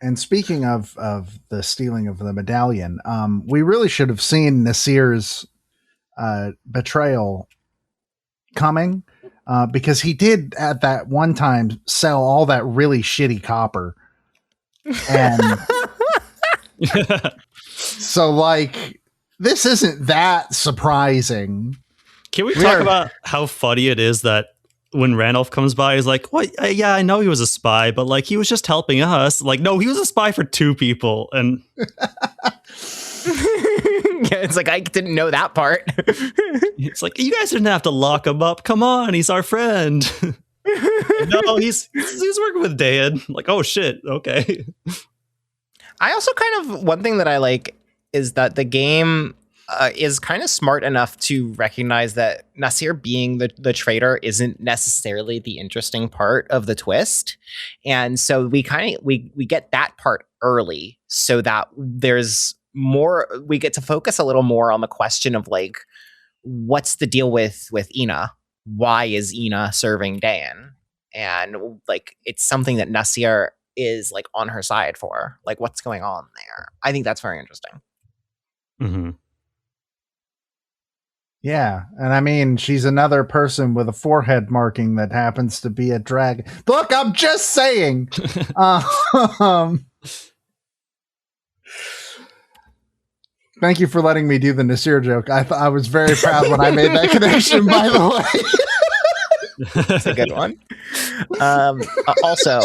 [SPEAKER 1] And speaking of the stealing of the medallion, we really should have seen Nasir's betrayal coming, because he did at that one time sell all that really shitty copper. And so, like, this isn't that surprising.
[SPEAKER 3] Can we talk about how funny it is that when Randolph comes by, he's like, "What? Yeah, I know he was a spy, but like he was just helping us." Like, no, he was a spy for two people, and
[SPEAKER 2] yeah, it's like I didn't know that part.
[SPEAKER 3] it's like, you guys didn't have to lock him up. Come on, he's our friend. No, he's working with Dan. Like, oh shit, okay.
[SPEAKER 2] I also kind of, one thing that I like is that the game is kind of smart enough to recognize that Nasir being the traitor isn't necessarily the interesting part of the twist. And so we get that part early so that there's more, we get to focus a little more on the question of like, what's the deal with Ina? Why is Ina serving Dan? And like, it's something that Nasir is like on her side for. Like, what's going on there? I think that's very interesting.
[SPEAKER 3] Mm-hmm.
[SPEAKER 1] Yeah, and I mean, she's another person with a forehead marking that happens to be a dragon. Look, I'm just saying. Thank you for letting me do the Nasir joke. I was very proud when I made that connection, by the way.
[SPEAKER 2] That's a good one. Also,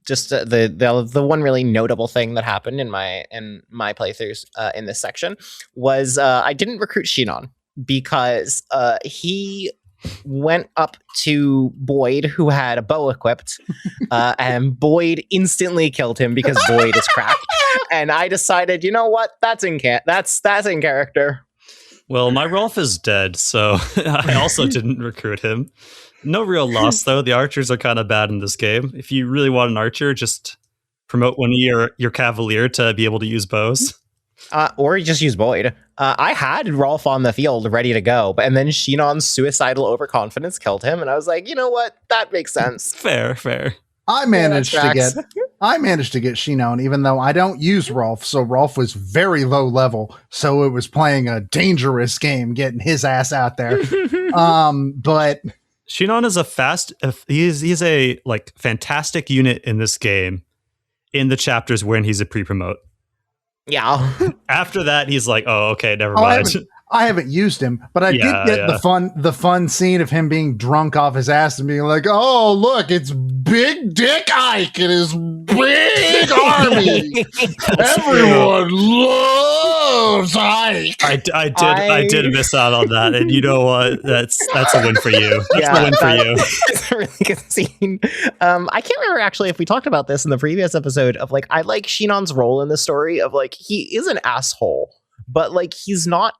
[SPEAKER 2] just the one really notable thing that happened in my playthroughs in this section was I didn't recruit Shinon because he went up to Boyd, who had a bow equipped, and Boyd instantly killed him because Boyd is cracked. And I decided, you know what, that's in character.
[SPEAKER 3] Well, my Rolf is dead, so I also didn't recruit him. No real loss, though. The archers are kind of bad in this game. If you really want an archer, just promote one of your cavalier to be able to use bows.
[SPEAKER 2] Or you just use Boyd. I had Rolf on the field ready to go, and then Shinon's suicidal overconfidence killed him, and I was like, you know what? That makes sense.
[SPEAKER 3] Fair.
[SPEAKER 1] I managed to get Shinon, even though I don't use Rolf, so Rolf was very low level, so it was playing a dangerous game, getting his ass out there. But
[SPEAKER 3] Shinon is he's a like fantastic unit in this game in the chapters when he's a pre-promote.
[SPEAKER 2] Yeah.
[SPEAKER 3] After that, he's like, oh, okay, never mind.
[SPEAKER 1] I haven't used him, but I did get the fun scene of him being drunk off his ass and being like, oh, look, it's Big Dick Ike and his big army. Everyone loves Ike.
[SPEAKER 3] I did miss out on that, and you know what? That's a win for you. That's a win for you.
[SPEAKER 2] It's a really good scene. I can't remember actually if we talked about this in the previous episode of like, I like Shinon's role in the story of like, he is an asshole, but like, he's not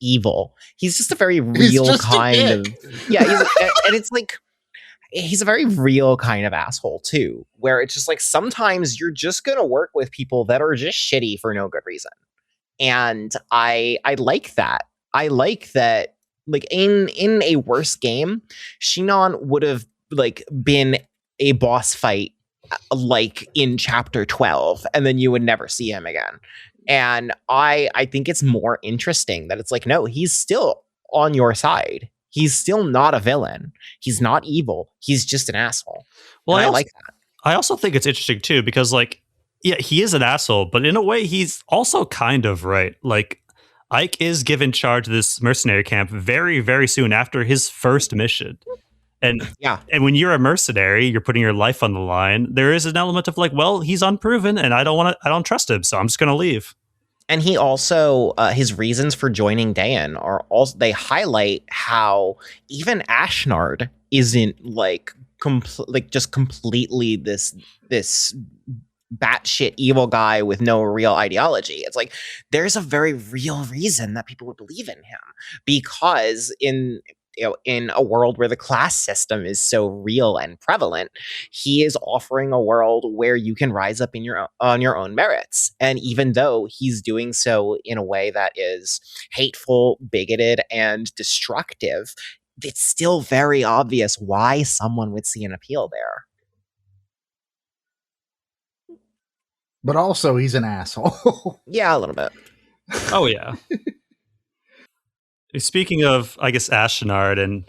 [SPEAKER 2] evil. He's just a very real kind of and it's like he's a very real kind of asshole too, where it's just like sometimes you're just gonna work with people that are just shitty for no good reason. And I like that. I like that, like in a worse game, Shinon would have like been a boss fight like in chapter 12, and then you would never see him again. And I think it's more interesting that it's like, no, he's still on your side. He's still not a villain. He's not evil. He's just an asshole. Well, I like that.
[SPEAKER 3] I also think it's interesting too, because like, yeah, he is an asshole, but in a way he's also kind of right. Like Ike is given charge of this mercenary camp very, very soon after his first mission. And and when you're a mercenary, you're putting your life on the line. There is an element of like, well, he's unproven, and I don't trust him, so I'm just going to leave.
[SPEAKER 2] And he also, his reasons for joining Dayan are also, they highlight how even Ashnard isn't like, just completely this batshit evil guy with no real ideology. It's like, there's a very real reason that people would believe in him, because in a world where the class system is so real and prevalent, he is offering a world where you can rise up on your own merits. And even though he's doing so in a way that is hateful, bigoted, and destructive, it's still very obvious why someone would see an appeal there.
[SPEAKER 1] But also, he's an asshole.
[SPEAKER 2] Yeah, a little bit.
[SPEAKER 3] Oh yeah. Speaking of, I guess, Ashnard and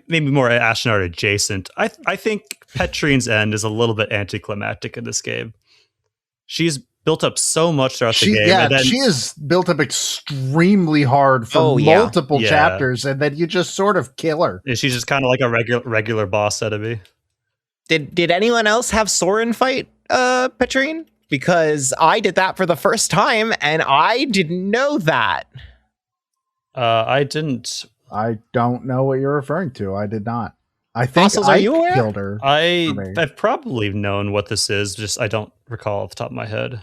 [SPEAKER 3] maybe more Ashnard adjacent, I think Petrine's end is a little bit anticlimactic in this game. She's built up so much throughout the game.
[SPEAKER 1] Yeah,
[SPEAKER 3] and then,
[SPEAKER 1] she is built up extremely hard for multiple chapters, and then you just sort of kill her.
[SPEAKER 3] She's just kind of like a regular boss enemy.
[SPEAKER 2] Did anyone else have Soren fight Petrine? Because I did that for the first time, and I didn't know that.
[SPEAKER 3] I didn't.
[SPEAKER 1] I don't know what you're referring to. I did not. I think
[SPEAKER 2] Fossils, are you aware?
[SPEAKER 1] Killed her.
[SPEAKER 3] I've probably known what this is, just I don't recall off the top of my head.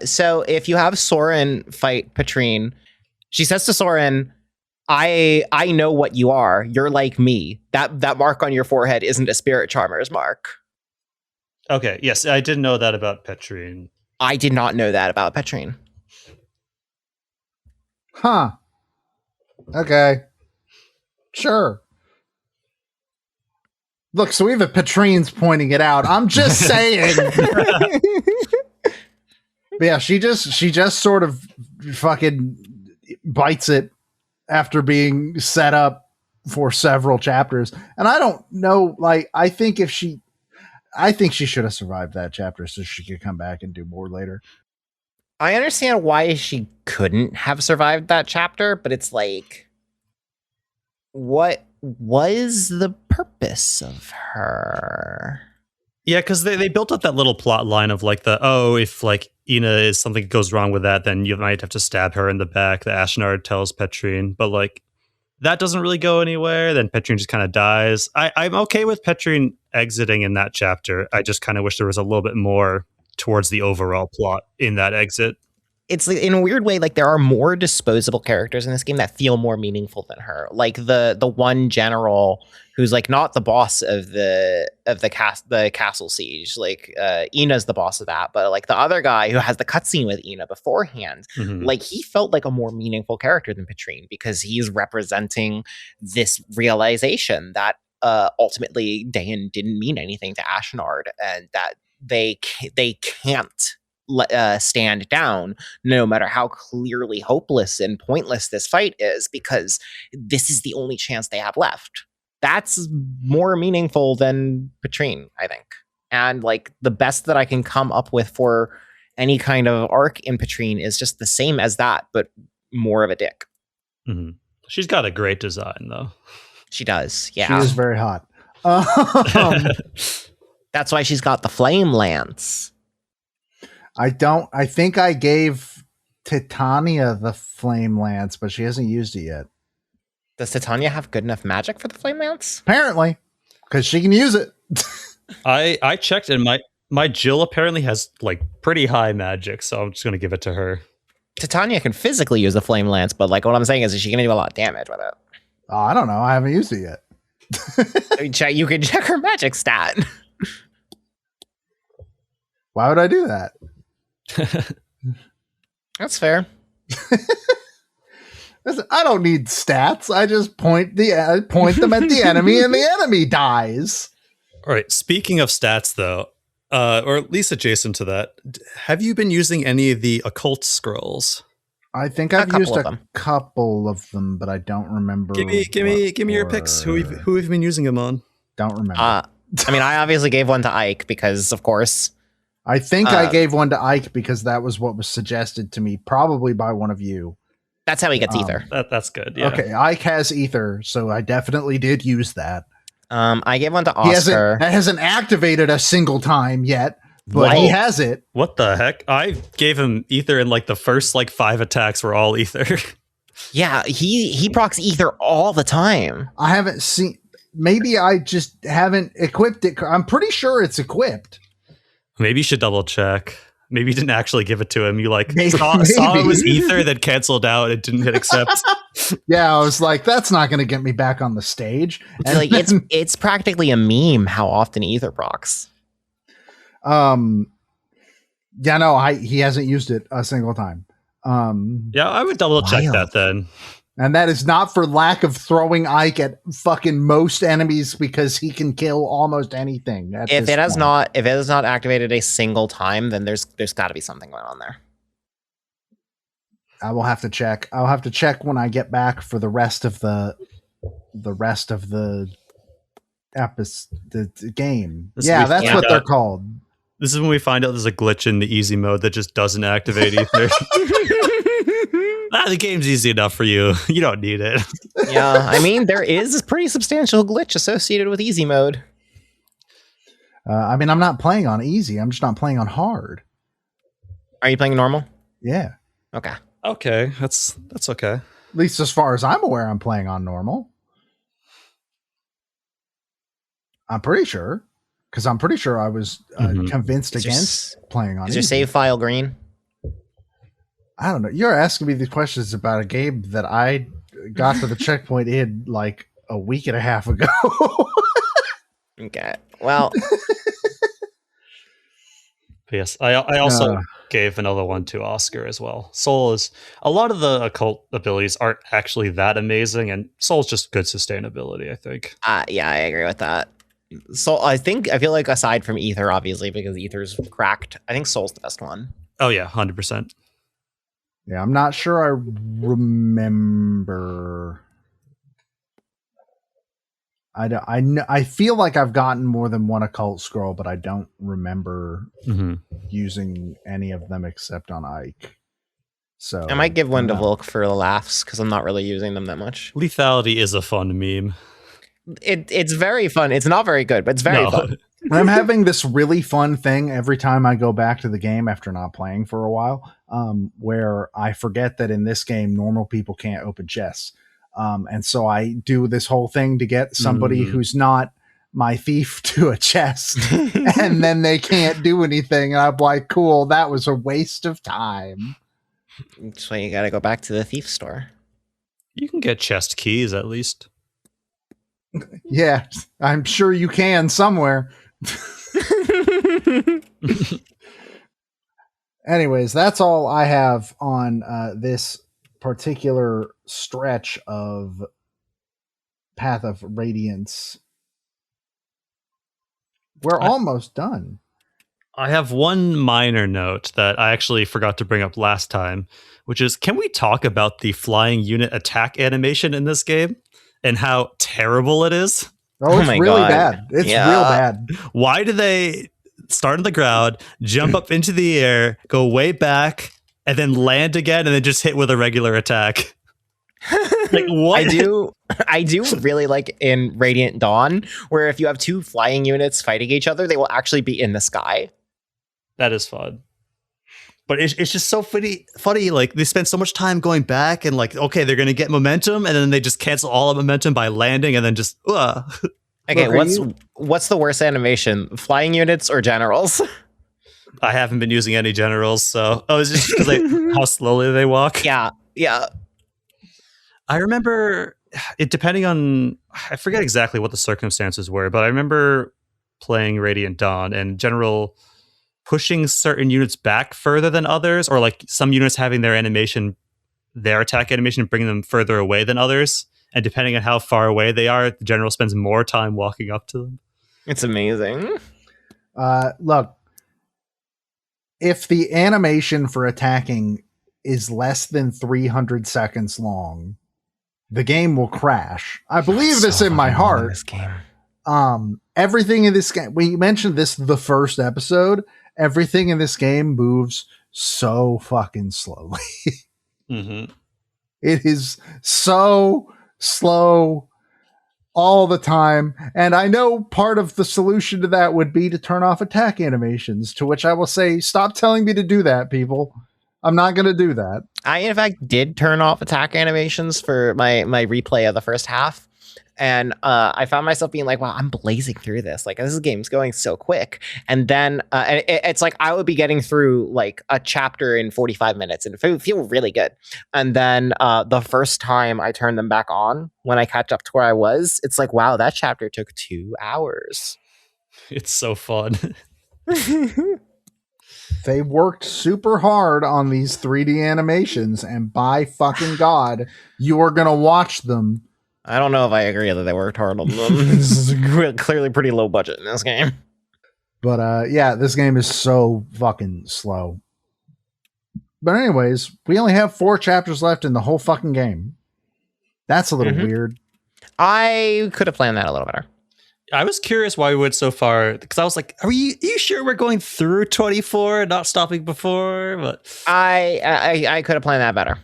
[SPEAKER 2] So if you have Soren fight Petrine, she says to Soren, I know what you are. You're like me. That mark on your forehead isn't a spirit charmer's mark.
[SPEAKER 3] Okay, yes, I did know that about Petrine.
[SPEAKER 2] I did not know that about Petrine.
[SPEAKER 1] Huh. Okay. Sure. Look, so even Petrine's pointing it out. I'm just saying. But yeah, she just sort of fucking bites it after being set up for several chapters. And I don't know, like, I think she should have survived that chapter so she could come back and do more later.
[SPEAKER 2] I understand why she couldn't have survived that chapter, but it's like, what was the purpose of her?
[SPEAKER 3] Yeah, because they built up that little plot line of like if like Ina is something goes wrong with that, then you might have to stab her in the back. The Ashnard tells Petrine, but like that doesn't really go anywhere. Then Petrine just kind of dies. I'm okay with Petrine exiting in that chapter. I just kind of wish there was a little bit more towards the overall plot in that exit.
[SPEAKER 2] It's like, in a weird way, like there are more disposable characters in this game that feel more meaningful than her. Like the one general who's like not the boss of the castle siege. Like Ina's the boss of that, but like the other guy who has the cutscene with Ina beforehand, like he felt like a more meaningful character than Petrine because he's representing this realization that ultimately Dayan didn't mean anything to Ashnard, and that they can't stand down no matter how clearly hopeless and pointless this fight is, because this is the only chance they have left. That's more meaningful than Petrine, I think. And like the best that I can come up with for any kind of arc in Petrine is just the same as that, but more of a dick.
[SPEAKER 3] Mm-hmm. She's got a great design though.
[SPEAKER 2] She does. Yeah.
[SPEAKER 1] She is very hot.
[SPEAKER 2] That's why she's got the flame lance.
[SPEAKER 1] I think I gave Titania the flame lance, but she hasn't used it yet.
[SPEAKER 2] Does Titania have good enough magic for the flame lance?
[SPEAKER 1] Apparently, because she can use it.
[SPEAKER 3] I checked, and my Jill apparently has like pretty high magic, so I'm just gonna give it to her.
[SPEAKER 2] Titania can physically use the flame lance, but like what I'm saying is she can do a lot of damage with it.
[SPEAKER 1] Oh, I don't know. I haven't used it yet.
[SPEAKER 2] You can check her magic stat.
[SPEAKER 1] Why would I do that?
[SPEAKER 2] That's fair.
[SPEAKER 1] Listen, I don't need stats. I just point them at the enemy, and the enemy dies.
[SPEAKER 3] All right. Speaking of stats, though, or at least adjacent to that, have you been using any of the occult scrolls?
[SPEAKER 1] I think I've used a couple of them, but I don't remember.
[SPEAKER 3] Give me your picks. Who have you been using them on?
[SPEAKER 1] Don't remember.
[SPEAKER 2] I mean, I obviously gave one to Ike because, of course.
[SPEAKER 1] I think I gave one to Ike because that was what was suggested to me, probably by one of you.
[SPEAKER 2] That's how he gets ether.
[SPEAKER 3] That's good. Yeah.
[SPEAKER 1] Okay, Ike has ether, so I definitely did use that.
[SPEAKER 2] I gave one to Oscar.
[SPEAKER 1] That hasn't activated a single time yet, but he has it.
[SPEAKER 3] What the heck? I gave him ether, and like the first like 5 attacks were all ether.
[SPEAKER 2] Yeah, he procs ether all the time.
[SPEAKER 1] I haven't seen. Maybe I just haven't equipped it. I'm pretty sure it's equipped.
[SPEAKER 3] Maybe you should double check. Maybe you didn't actually give it to him. You like
[SPEAKER 1] Maybe.
[SPEAKER 3] saw it was ether, then canceled out. It didn't hit accept.
[SPEAKER 1] Yeah, I was like, that's not going to get me back on the stage. And
[SPEAKER 2] Like it's practically a meme how often ether procs.
[SPEAKER 1] Yeah, no, he hasn't used it a single time.
[SPEAKER 3] Yeah, I would double check
[SPEAKER 2] Wild.
[SPEAKER 3] that then.
[SPEAKER 1] And that is not for lack of throwing Ike at fucking most enemies, because he can kill almost anything.
[SPEAKER 2] If it has not activated a single time, then there's got to be something going on there.
[SPEAKER 1] I will have to check. I'll have to check when I get back for the rest of the episode, the game.
[SPEAKER 3] That's
[SPEAKER 1] What they're called.
[SPEAKER 3] This is when we find out there's a glitch in the easy mode that just doesn't activate ether. The game's easy enough for you. You don't need it.
[SPEAKER 2] Yeah, I mean, there is a pretty substantial glitch associated with easy mode.
[SPEAKER 1] I mean, I'm not playing on easy. I'm just not playing on hard.
[SPEAKER 2] Are you playing normal?
[SPEAKER 1] Yeah.
[SPEAKER 2] Okay.
[SPEAKER 3] Okay, that's okay.
[SPEAKER 1] At least as far as I'm aware, I'm playing on normal. I'm pretty sure. Because I'm pretty sure I was convinced against playing on
[SPEAKER 2] Is
[SPEAKER 1] easy.
[SPEAKER 2] your save file green?
[SPEAKER 1] I don't know. You're asking me these questions about a game that I got to the checkpoint in like a week and a half ago.
[SPEAKER 2] Okay. Well,
[SPEAKER 3] Yes, I also gave another one to Oscar as well. Soul is a lot of the occult abilities aren't actually that amazing, and Soul's just good sustainability, I think.
[SPEAKER 2] yeah, I agree with that. So I feel like aside from ether, obviously, because ether's cracked, I think Soul's the best one.
[SPEAKER 3] Oh yeah, 100%.
[SPEAKER 1] Yeah, I'm not sure I remember. I feel like I've gotten more than one occult scroll, but I don't remember using any of them except on Ike. So
[SPEAKER 2] I might give one to Volk for the laughs because I'm not really using them that much.
[SPEAKER 3] Lethality is a fun meme.
[SPEAKER 2] It's very fun. It's not very good, but it's very fun.
[SPEAKER 1] I'm having this really fun thing every time I go back to the game after not playing for a while, where I forget that in this game, normal people can't open chests. And so I do this whole thing to get somebody who's not my thief to a chest, and then they can't do anything. And I'm like, cool, that was a waste of time.
[SPEAKER 2] That's why you got to go back to the thief store.
[SPEAKER 3] You can get chest keys at least.
[SPEAKER 1] Yeah, I'm sure you can somewhere. Anyways, that's all I have on this particular stretch of Path of Radiance. We're almost done.
[SPEAKER 3] I have one minor note that I actually forgot to bring up last time, which is, can we talk about the flying unit attack animation in this game and how terrible it is?
[SPEAKER 1] Oh, it's
[SPEAKER 2] my
[SPEAKER 1] really
[SPEAKER 2] God.
[SPEAKER 1] bad. It's real bad.
[SPEAKER 3] Why do they start on the ground, jump up into the air, go way back, and then land again, and then just hit with a regular attack? Like, what?
[SPEAKER 2] I do really like in Radiant Dawn, where if you have two flying units fighting each other, they will actually be in the sky.
[SPEAKER 3] That is fun. But it's just so funny. Like, they spend so much time going back and like, okay, they're going to get momentum, and then they just cancel all of momentum by landing and then just,
[SPEAKER 2] Okay,
[SPEAKER 1] Look,
[SPEAKER 2] what's the worst animation? Flying units or generals?
[SPEAKER 3] I haven't been using any generals, so it's just because how slowly they walk.
[SPEAKER 2] Yeah.
[SPEAKER 3] I remember it depending on, I forget exactly what the circumstances were, but I remember playing Radiant Dawn and general pushing certain units back further than others, or like some units having their attack animation bringing them further away than others. And depending on how far away they are, the general spends more time walking up to them.
[SPEAKER 2] It's amazing.
[SPEAKER 1] Look, if the animation for attacking is less than 300 seconds long, the game will crash. I believe this in my heart.
[SPEAKER 2] This game.
[SPEAKER 1] Everything in this game, we mentioned this the first episode, everything in this game moves so fucking slowly. It is so slow. all the time. And I know part of the solution to that would be to turn off attack animations, to which I will say, stop telling me to do that, people. I'm not going to do that.
[SPEAKER 2] I, in fact, did turn off attack animations for my replay of the first half. And I found myself being like, wow, I'm blazing through this. Like, this game's going so quick. And then it's like I would be getting through like a chapter in 45 minutes and it would feel really good. And then the first time I turned them back on, when I catch up to where I was, it's like, wow, that chapter took 2 hours.
[SPEAKER 3] It's so fun.
[SPEAKER 1] They worked super hard on these 3D animations, and by fucking God, you are going to watch them.
[SPEAKER 2] I don't know if I agree that they worked hard on them. This is clearly pretty low budget in this game.
[SPEAKER 1] But yeah, this game is so fucking slow. But anyways, we only have 4 chapters left in the whole fucking game. That's a little weird.
[SPEAKER 2] I could have planned that a little better.
[SPEAKER 3] I was curious why we went so far, because I was like, are you sure we're going through 24 and not stopping before? But
[SPEAKER 2] I could have planned that better.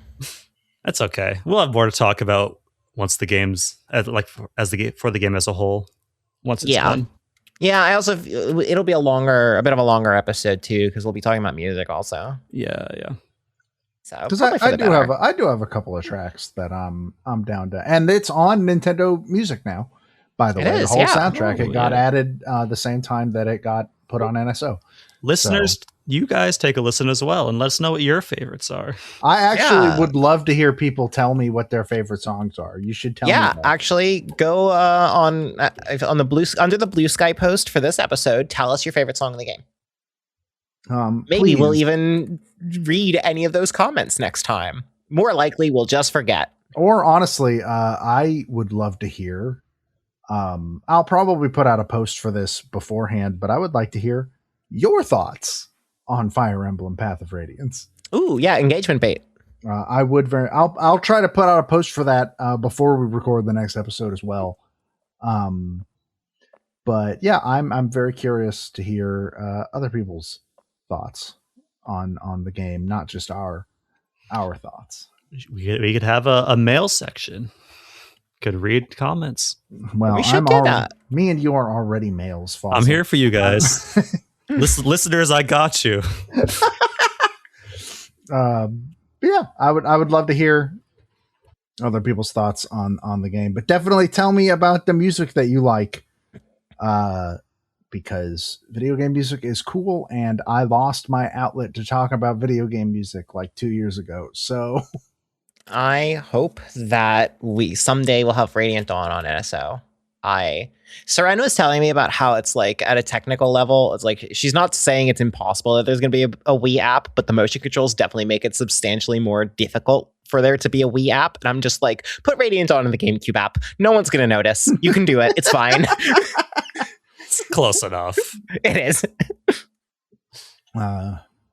[SPEAKER 3] That's okay. We'll have more to talk about once the game's for the game as a whole. Once it's done.
[SPEAKER 2] Yeah, I also it'll be a bit of a longer episode too, because we'll be talking about music also.
[SPEAKER 3] Yeah.
[SPEAKER 2] So
[SPEAKER 1] because I do have a couple of tracks that I'm down to, and it's on Nintendo Music now. By the way, the whole soundtrack it got added the same time that it got put on NSO.
[SPEAKER 3] Listeners, you guys take a listen as well and let us know what your favorites are.
[SPEAKER 1] I actually would love to hear people tell me what their favorite songs are. You should tell me that.
[SPEAKER 2] Actually, go on the under the Blue Sky post for this episode. Tell us your favorite song in the game. Maybe we'll even read any of those comments next time. More likely, we'll just forget.
[SPEAKER 1] Or honestly, I would love to hear. I'll probably put out a post for this beforehand, but I would like to hear your thoughts on Fire Emblem Path of Radiance.
[SPEAKER 2] Ooh, yeah, engagement bait.
[SPEAKER 1] I'll try to put out a post for that before we record the next episode as well. But yeah, I'm very curious to hear other people's thoughts on the game, not just our thoughts.
[SPEAKER 3] We could have a mail section. Could read comments.
[SPEAKER 1] Well,
[SPEAKER 2] we should do that.
[SPEAKER 1] Me and you are already males. Fossil.
[SPEAKER 3] I'm here for you guys. Listeners, I got you.
[SPEAKER 1] Yeah, I would love to hear other people's thoughts on the game, but definitely tell me about the music that you like, because video game music is cool, and I lost my outlet to talk about video game music like 2 years ago. So
[SPEAKER 2] I hope that we someday will have Radiant Dawn on NSO. Serena was telling me about how it's like at a technical level, it's like she's not saying it's impossible that there's going to be a Wii app, but the motion controls definitely make it substantially more difficult for there to be a Wii app. And I'm just like, put Radiant Dawn in the GameCube app. No one's going to notice. You can do it. It's fine.
[SPEAKER 3] It's close enough.
[SPEAKER 2] It is.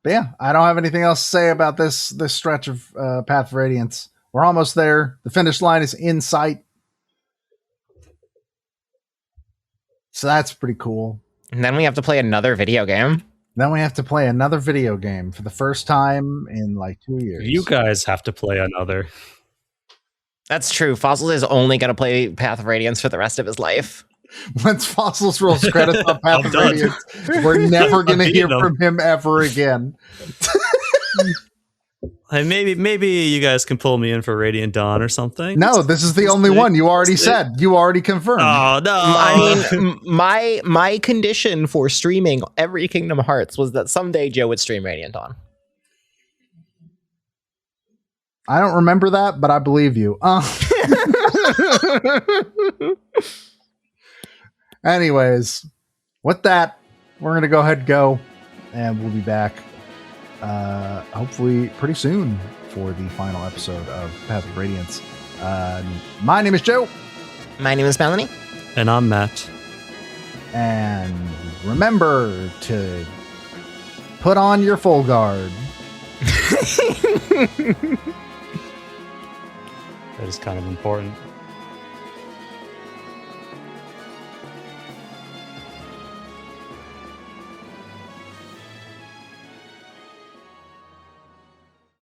[SPEAKER 1] But yeah, I don't have anything else to say about this stretch of Path of Radiance. We're almost there. The finish line is in sight. So that's pretty cool.
[SPEAKER 2] And then we have to play another video game.
[SPEAKER 1] Then we have to play another video game for the first time in like 2 years.
[SPEAKER 3] You guys have to play another.
[SPEAKER 2] That's true. Fossil is only going to play Path of Radiance for the rest of his life.
[SPEAKER 1] Once Fossil's rolls credits on Path of Radiance, we're never going to hear from him ever again.
[SPEAKER 3] And maybe you guys can pull me in for Radiant Dawn or something.
[SPEAKER 1] No, this is the only one. You already said. You already confirmed.
[SPEAKER 3] Oh, no.
[SPEAKER 2] I mean, my condition for streaming every Kingdom Hearts was that someday Joe would stream Radiant Dawn.
[SPEAKER 1] I don't remember that, but I believe you. Anyways, with that, we're going to go ahead and go, and we'll be back hopefully pretty soon for the final episode of Path of Radiance. My name is Joe.
[SPEAKER 2] My name is Melanie.
[SPEAKER 3] And I'm Matt.
[SPEAKER 1] And remember to put on your full guard.
[SPEAKER 3] That is kind of important.